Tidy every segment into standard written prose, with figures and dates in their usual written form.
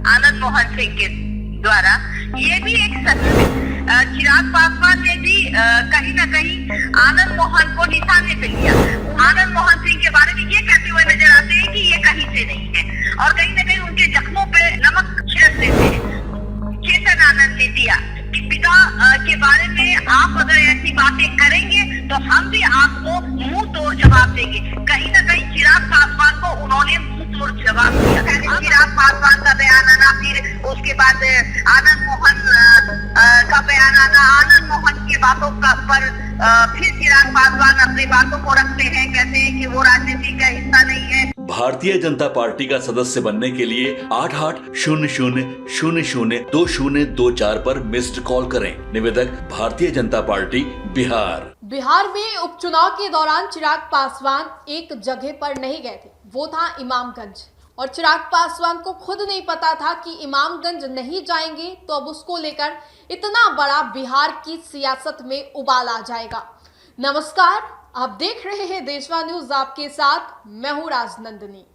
आनंद मोहन सिंह के द्वारा, ये भी एक सच है। चिराग पासवान ने भी कहीं न कहीं आनंद मोहन को निशाने पे लिया। आनंद मोहन सिंह के बारे में ये कहते हुए नजर आते हैं कि ये कहीं से नहीं है, और कहीं न कहीं उनके जख्मों पे नमक छिड़क देते हैं। चेतन आनंद ने दिया कि पिता के बारे में आप अगर ऐसी बातें करेंगे तो हम भी आपको मुंह तोड़ जवाब देंगे। कहीं न कहीं चिराग पासवान को उन्होंने मुंह तोड़ जवाब दिया। चिराग पासवान का बयान आना, फिर उसके बाद आनंद मोहन का बयान आना, आनंद मोहन की बातों का पर फिर चिराग पासवान अपनी बातों को रखते हैं, कहते हैं कि वो राजनीति का हिस्सा नहीं है। भारतीय जनता पार्टी का सदस्य बनने के लिए 8800002024 पर मिस्ड कॉल करें। निवेदक भारतीय जनता पार्टी बिहार। बिहार में उपचुनाव के दौरान चिराग पासवान एक जगह पर नहीं गए थे, वो था इमामगंज। और चिराग पासवान को खुद नहीं पता था कि इमामगंज नहीं जाएंगे तो अब उसको लेकर इतना बड़ा बिहार की सियासत में उबाल आ जाएगा। नमस्कार, आप देख रहे हैं देशवा न्यूज, आपके साथ मैं हूं राजनंदिनी।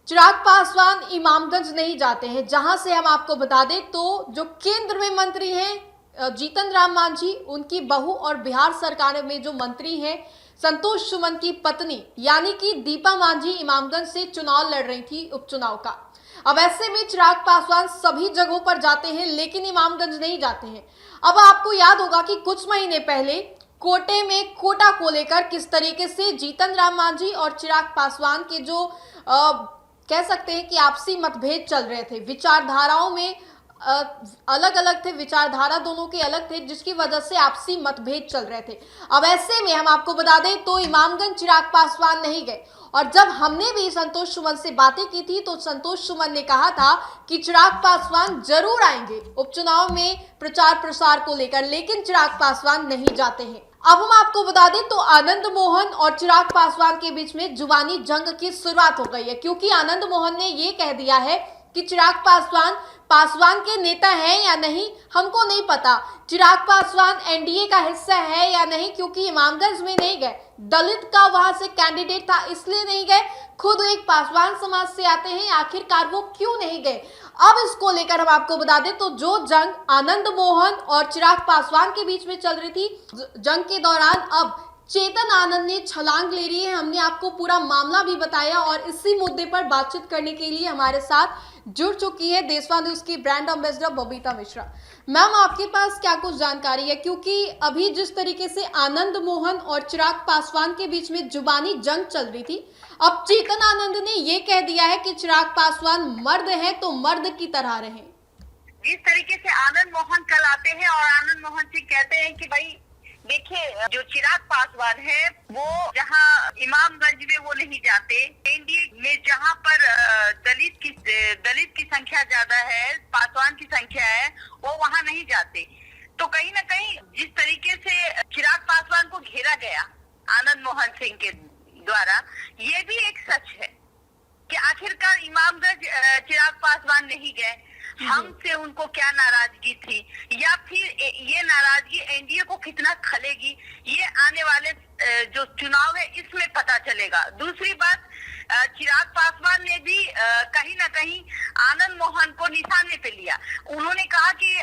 चिराग पासवान इमामगंज नहीं जाते हैं, जहां से हम आपको बता दें तो जो केंद्र में मंत्री हैं जीतन राम मांझी, उनकी बहू, और बिहार सरकार में जो मंत्री हैं संतोष सुमन की पत्नी यानी कि दीपा मांझी इमामगंज से चुनाव लड़ रही थी, उपचुनाव का। अब ऐसे में चिराग पासवान सभी जगहों पर जाते हैं लेकिन इमामगंज नहीं जाते हैं। अब आपको याद होगा कि कुछ महीने पहले कोटे में कोटा को लेकर किस तरीके से जीतन राम मांझी और चिराग पासवान के जो कह सकते हैं कि आपसी मतभेद चल रहे थे, विचारधाराओं में अलग अलग थे, विचारधारा दोनों के अलग थे, जिसकी वजह से आपसी मतभेद चल रहे थे। अब ऐसे में हम आपको बता दें तो इमामगंज चिराग पासवान नहीं गए। और जब हमने भी संतोष सुमन से बातें की थी तो संतोष सुमन ने कहा था कि चिराग पासवान जरूर आएंगे उपचुनाव में प्रचार प्रसार को लेकर, लेकिन चिराग पासवान नहीं जाते हैं। अब हम आपको बता दें तो आनंद मोहन और चिराग पासवान के बीच में जुबानी जंग की शुरुआत हो गई है, क्योंकि आनंद मोहन ने ये कह दिया है कि चिराग पासवान के नेता हैं या नहीं हमको नहीं पता, चिराग पासवान एनडीए का हिस्सा है या नहीं, क्योंकि इमामगंज में नहीं गए, दलित का वहां से कैंडिडेट था इसलिए नहीं गए, खुद एक पासवान समाज से आते हैं, आखिरकार वो क्यों नहीं गए। अब इसको लेकर हम आपको बता दें तो जो जंग आनंद मोहन और चिराग पासवान के बीच में चल रही थी, जंग के दौरान अब चेतन आनंद ने छलांग ले रही है। हमने आपको पूरा मामला भी बताया और इसी मुद्दे पर बातचीत करने के लिए हमारे साथ जुड़ चुकी है देशवा न्यूज की brand ambassador Babita Mishra. Ma'am, आपके पास क्या कुछ जानकारी है, क्योंकि अभी जिस तरीके से आनंद मोहन और चिराग पासवान के बीच में जुबानी जंग चल रही थी, अब चेतन आनंद ने ये कह दिया है कि चिराग पासवान मर्द है तो मर्द की तरह रहे। इस तरीके से आनंद मोहन कल आते हैं और आनंद मोहन सिंह कहते हैं कि भाई देखिए, जो चिराग पासवान है वो जहाँ इमामगंज में वो नहीं जाते, एनडीए में जहाँ पर दलित की संख्या ज्यादा है, पासवान की संख्या है, वो वहाँ नहीं जाते। तो कहीं न कहीं जिस तरीके से चिराग पासवान को घेरा गया आनंद मोहन सिंह के द्वारा, ये भी एक सच है कि आखिरकार इमामगंज चिराग पासवान नहीं गए, हमसे उनको क्या नाराजगी थी, या फिर ये नाराजगी एनडीए को कितना खलेगी, ये आने वाले जो चुनाव है इसमें पता चलेगा। दूसरी बात, चिराग पासवान ने भी कहीं ना कहीं आनंद मोहन को निशाने पे लिया। उन्होंने कहा कि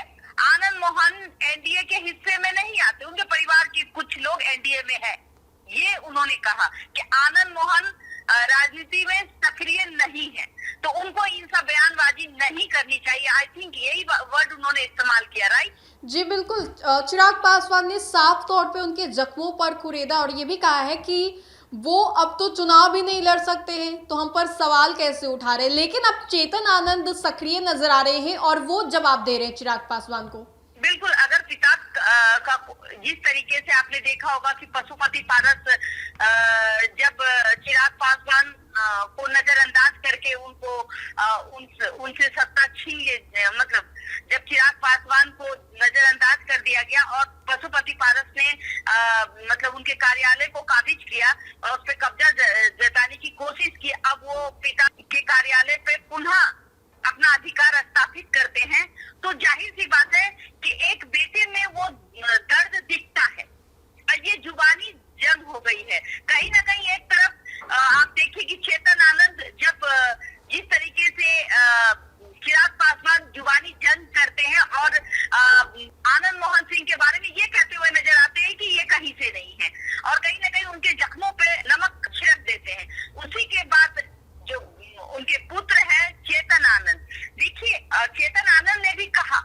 आनंद मोहन एनडीए के हिस्से में नहीं आते, उनके परिवार के कुछ लोग एनडीए में है, ये उन्होंने कहा कि आनंद मोहन राजनीति में सक्रिय नहीं है, तो उनको इन सब बयानबाजी नहीं करनी चाहिए। आई थिंक यही वर्ड उन्होंने इस्तेमाल किया, राइट? जी बिल्कुल। चिराग पासवान ने साफ तौर पे उनके जख्मों पर कुरेदा और ये भी कहा है कि वो अब तो चुनाव भी नहीं लड़ सकते हैं, तो हम पर सवाल कैसे उठा रहे हैं। लेकिन अब चेतन आनंद सक्रिय नजर आ रहे हैं और वो जवाब दे रहे हैं चिराग पासवान को। बिल्कुल, अगर पिता का जिस तरीके से आपने देखा होगा कि पशुपति पारस जब चिराग पासवान को नजरअंदाज करके उनको उनसे सत्ता छीन ले, मतलब जब चिराग पासवान को नजरअंदाज कर दिया गया और पशुपति पारस ने मतलब उनके कार्यालय को काबिज किया और उस पर कब्जा जताने की कोशिश की, अब वो पिता के कार्यालय पे पुनः अपना अधिकार स्थापित करते हैं, तो जाहिर सी बात है कि एक बेटे में वो दर्द दिखता है और ये जुबानी जंग हो गई है। कहीं ना कहीं एक तरफ आप देखिए कि चेतन आनंद जब जिस तरीके से चिराग उनके पुत्र हैं चेतन आनंद। देखिए चेतन आनंद ने भी कहा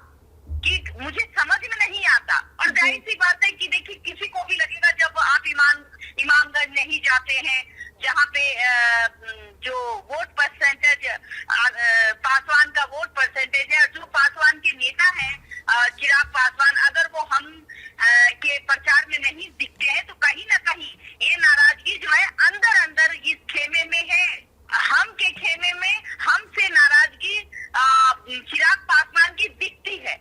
कि मुझे समझ में नहीं आता, और जाहिर सी बात है कि देखिए किसी को भी लगेगा जब आप इमामगंज नहीं जाते हैं, जहाँ पे जो वोट परसेंटेज पासवान का वोट परसेंटेज है, जो पासवान के नेता हैं चिराग पासवान, अगर वो हम के प्रचार में नहीं दिखते हैं तो कहीं ना कहीं ये नाराजगी जो है अंदर अंदर इस खेमे में है। हम के खेमे में हमसे नाराजगी चिराग पासवान की दिखती है।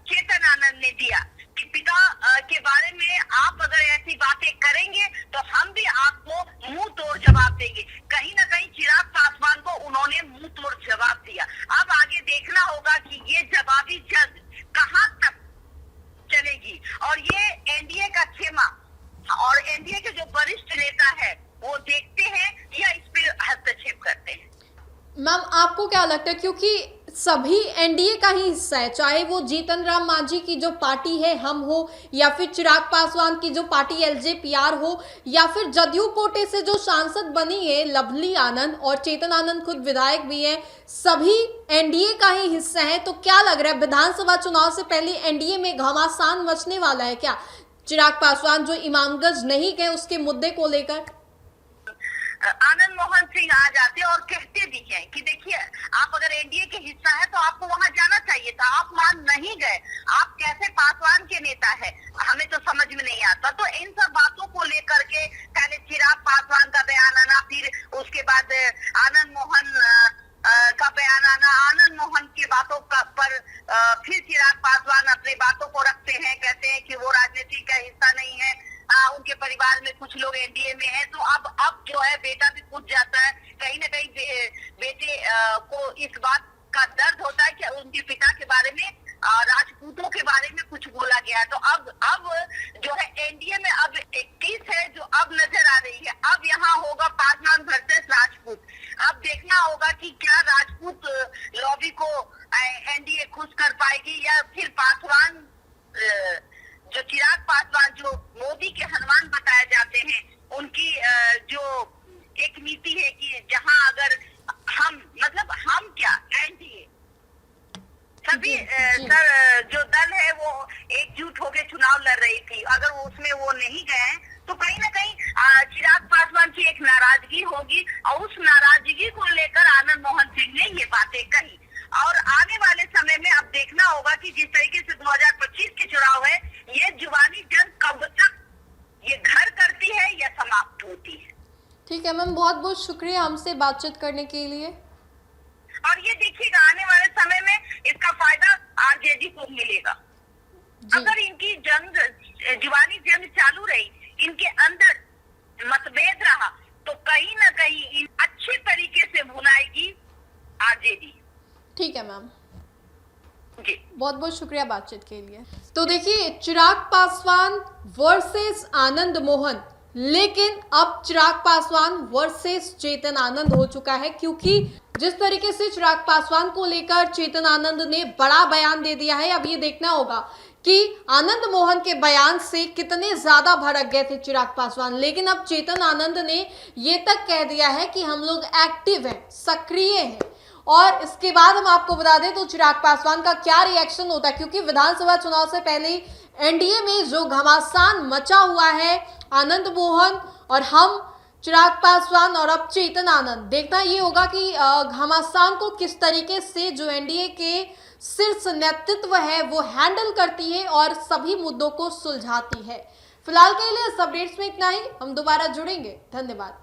चेतन आनंद ने दिया कि पिता के बारे में आप अगर ऐसी बातें करेंगे तो हम भी आपको मुंह तोड़ जवाब देंगे। कहीं ना कहीं चिराग पासवान को उन्होंने मुंह तोड़ जवाब दिया। अब आगे देखना होगा कि ये जवाबी जंग कहां तक चलेगी, और ये एनडीए का खेमा और एनडीए के जो वरिष्ठ नेता है वो देखते हैं या इस पे हस्तक्षेप करते हैं। मैम आपको क्या लगता है, क्योंकि सभी एनडीए का ही हिस्सा है, चाहे वो जीतन राम मांझी की जो पार्टी है हम हो, या फिर चिराग पासवान की जो पार्टी एलजेपीआर हो, या फिर जदयू कोटे से जो सांसद बनी है लवली आनंद, और चेतन आनंद खुद विधायक भी है, सभी एनडीए का ही हिस्सा है। तो क्या लग रहा है विधानसभा चुनाव से पहले एनडीए में घमासान मचने वाला है क्या? चिराग पासवान जो इमामगंज नहीं गए उसके मुद्दे को लेकर आनंद मोहन सिंह आ जाते और कहते भी हैं कि देखिए आप अगर एनडीए के हिस्सा है तो आपको वहां जाना चाहिए था, आप वहां नहीं गए, आप कैसे पासवान के नेता है, हमें तो समझ में नहीं आता। तो इन सब बातों को लेकर के पहले चिराग पासवान का बयान आना, फिर उसके बाद आनंद मोहन का बयान आना, आनंद मोहन की बातों पर फिर चिराग पासवान अपनी बातों को रखते हैं, कहते हैं कि वो राजनीति का हिस्सा नहीं है, उनके परिवार में कुछ लोग एनडीए में हैं। तो अब जो है बेटा भी पूछ जाता है, कहीं ना कहीं बेटे को इस बात का दर्द होता है कि उनके पिता के बारे में राजपूतों के बारे में कुछ बोला गया है। तो अब जो है एनडीए में अब 21 है जो अब नजर आ रही है। अब यहाँ होगा पासवान वर्सेस राजपूत। अब देखना होगा कि क्या राजपूत लॉबी को एनडीए खुश कर पाएगी, या फिर पासवान जो चिराग पासवान जो मोदी के हनुमान बताए जाते हैं, उनकी जो एक नीति है कि जहां अगर हम क्या एनडीए सभी जो दल है वो एकजुट होकर चुनाव लड़ रही थी, अगर उसमें वो नहीं गए तो कहीं ना कहीं चिराग पासवान की एक नाराजगी होगी, और उस नाराजगी को लेकर आनंद मोहन सिंह ने ये बातें कही। और आने वाले समय में अब देखना होगा कि जिस तरीके से 2025 के चुनाव है, ये जुबानी जंग कब तक ये घर करती है या समाप्त होती है। ठीक है मैम, बहुत बहुत शुक्रिया हमसे बातचीत करने के लिए। और ये देखिएगा आने वाले समय में इसका फायदा आरजेडी को मिलेगा। अगर इनकी जंग जुबानी जंग चालू रही, इनके अंदर मतभेद रहा, तो कहीं ना कहीं अच्छे तरीके से भुनाएगी आरजेडी। ठीक है मैम, जी बहुत बहुत शुक्रिया बातचीत के लिए। तो देखिए चिराग पासवान वर्सेस आनंद मोहन, लेकिन अब चिराग पासवान वर्सेस चेतन आनंद हो चुका है, क्योंकि जिस तरीके से चिराग पासवान को लेकर चेतन आनंद ने बड़ा बयान दे दिया है, अब ये देखना होगा कि आनंद मोहन के बयान से कितने ज्यादा भड़क गए थे चिराग पासवान। लेकिन अब चेतन आनंद ने ये तक कह दिया है कि हम लोग एक्टिव हैं, सक्रिय हैं, और इसके बाद हम आपको बता दें तो चिराग पासवान का क्या रिएक्शन होता है, क्योंकि विधानसभा चुनाव से पहले एनडीए में जो घमासान मचा हुआ है, आनंद मोहन और हम चिराग पासवान और अब चेतन आनंद, देखना ये होगा कि घमासान को किस तरीके से जो एनडीए के शीर्ष नेतृत्व है वो हैंडल करती है और सभी मुद्दों को सुलझाती है। फिलहाल के लिए इस अपडेट्स में इतना ही, हम दोबारा जुड़ेंगे। धन्यवाद।